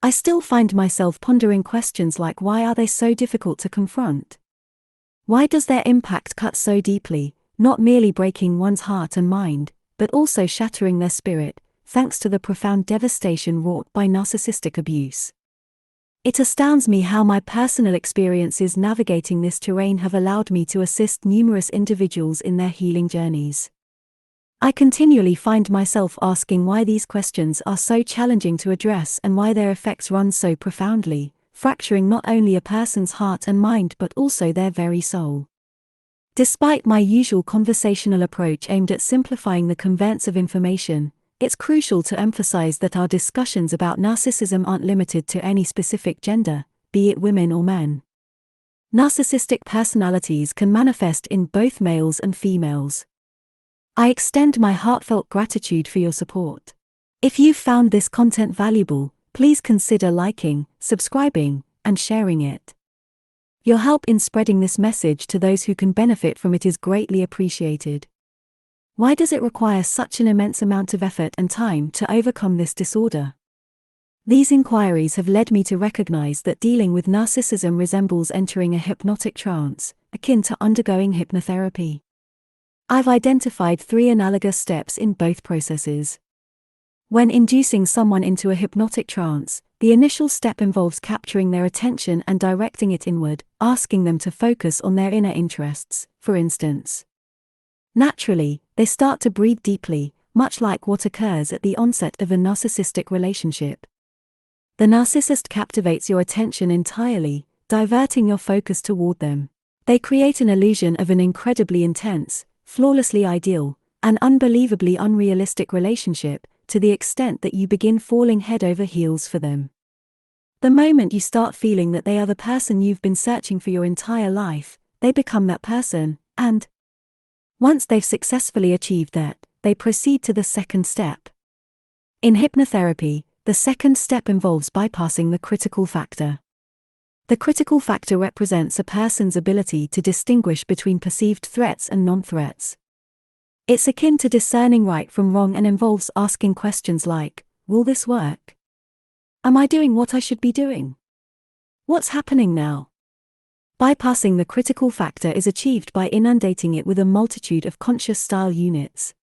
I still find myself pondering questions like, why are they so difficult to confront? Why does their impact cut so deeply, not merely breaking one's heart and mind, but also shattering their spirit, thanks to the profound devastation wrought by narcissistic abuse? It astounds me how my personal experiences navigating this terrain have allowed me to assist numerous individuals in their healing journeys. I continually find myself asking why these questions are so challenging to address and why their effects run so profoundly, fracturing not only a person's heart and mind but also their very soul. Despite my usual conversational approach aimed at simplifying the conveyance of information, it's crucial to emphasize that our discussions about narcissism aren't limited to any specific gender, be it women or men. Narcissistic personalities can manifest in both males and females. I extend my heartfelt gratitude for your support. If you've found this content valuable, please consider liking, subscribing, and sharing it. Your help in spreading this message to those who can benefit from it is greatly appreciated. Why does it require such an immense amount of effort and time to overcome this disorder? These inquiries have led me to recognize that dealing with narcissism resembles entering a hypnotic trance, akin to undergoing hypnotherapy. I've identified 3 analogous steps in both processes. When inducing someone into a hypnotic trance, the initial step involves capturing their attention and directing it inward, asking them to focus on their inner interests, for instance. Naturally, they start to breathe deeply, much like what occurs at the onset of a narcissistic relationship. The narcissist captivates your attention entirely, diverting your focus toward them. They create an illusion of an incredibly intense, flawlessly ideal, and unbelievably unrealistic relationship, to the extent that you begin falling head over heels for them. The moment you start feeling that they are the person you've been searching for your entire life, they become that person, and once they've successfully achieved that, they proceed to the second step. In hypnotherapy, the second step involves bypassing the critical factor. The critical factor represents a person's ability to distinguish between perceived threats and non-threats. It's akin to discerning right from wrong and involves asking questions like, will this work? Am I doing what I should be doing? What's happening now? Bypassing the critical factor is achieved by inundating it with a multitude of conscious style units.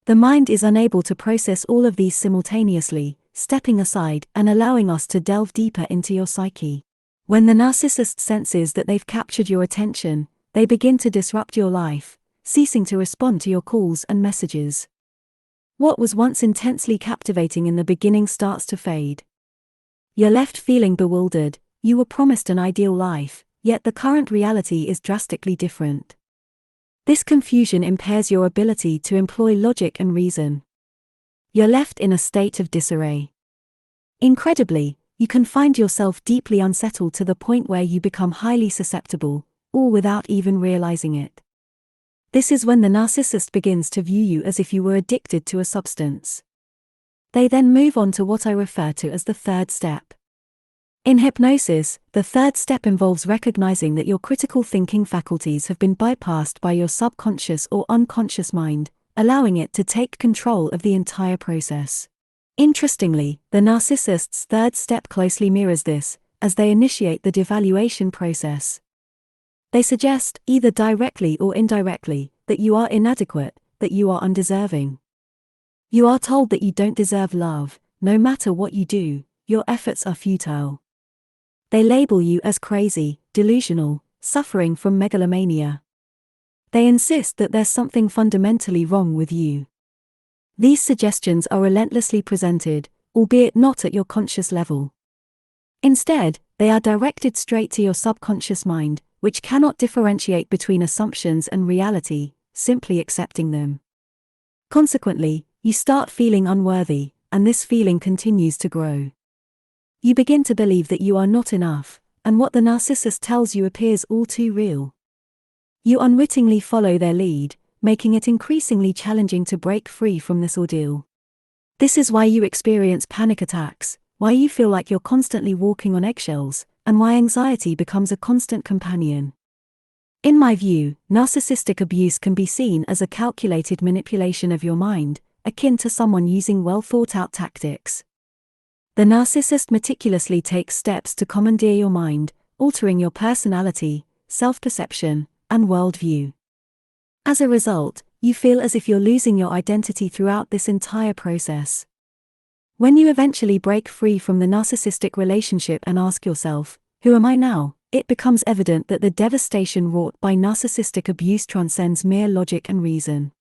The mind is unable to process all of these simultaneously, stepping aside and allowing us to delve deeper into your psyche. When the narcissist senses that they've captured your attention, they begin to disrupt your life, ceasing to respond to your calls and messages. What was once intensely captivating in the beginning starts to fade. You're left feeling bewildered. You were promised an ideal life, yet the current reality is drastically different. This confusion impairs your ability to employ logic and reason. You're left in a state of disarray. Incredibly, you can find yourself deeply unsettled to the point where you become highly susceptible, all without even realizing it. This is when the narcissist begins to view you as if you were addicted to a substance. They then move on to what I refer to as the third step. In hypnosis, the third step involves recognizing that your critical thinking faculties have been bypassed by your subconscious or unconscious mind, allowing it to take control of the entire process. Interestingly, the narcissist's third step closely mirrors this, as they initiate the devaluation process. They suggest, either directly or indirectly, that you are inadequate, that you are undeserving. You are told that you don't deserve love. No matter what you do, your efforts are futile. They label you as crazy, delusional, suffering from megalomania. They insist that there's something fundamentally wrong with you. These suggestions are relentlessly presented, albeit not at your conscious level. Instead, they are directed straight to your subconscious mind, which cannot differentiate between assumptions and reality, simply accepting them. Consequently, you start feeling unworthy, and this feeling continues to grow. You begin to believe that you are not enough, and what the narcissist tells you appears all too real. You unwittingly follow their lead, making it increasingly challenging to break free from this ordeal. This is why you experience panic attacks, why you feel like you're constantly walking on eggshells, and why anxiety becomes a constant companion. In my view, narcissistic abuse can be seen as a calculated manipulation of your mind, akin to someone using well-thought-out tactics. The narcissist meticulously takes steps to commandeer your mind, altering your personality, self-perception, and worldview. As a result, you feel as if you're losing your identity throughout this entire process. When you eventually break free from the narcissistic relationship and ask yourself, "Who am I now?" it becomes evident that the devastation wrought by narcissistic abuse transcends mere logic and reason.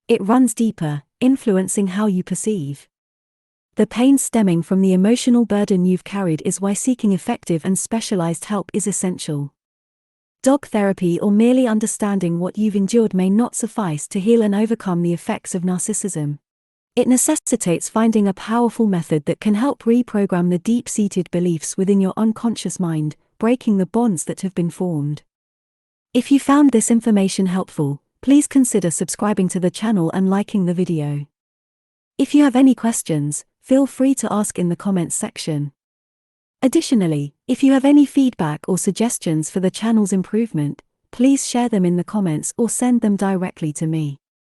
It runs deeper, influencing how you perceive. The pain stemming from the emotional burden you've carried is why seeking effective and specialized help is essential. Dog therapy or merely understanding what you've endured may not suffice to heal and overcome the effects of narcissism. It necessitates finding a powerful method that can help reprogram the deep-seated beliefs within your unconscious mind, breaking the bonds that have been formed. If you found this information helpful, please consider subscribing to the channel and liking the video. If you have any questions, feel free to ask in the comments section. Additionally, if you have any feedback or suggestions for the channel's improvement, please share them in the comments or send them directly to me.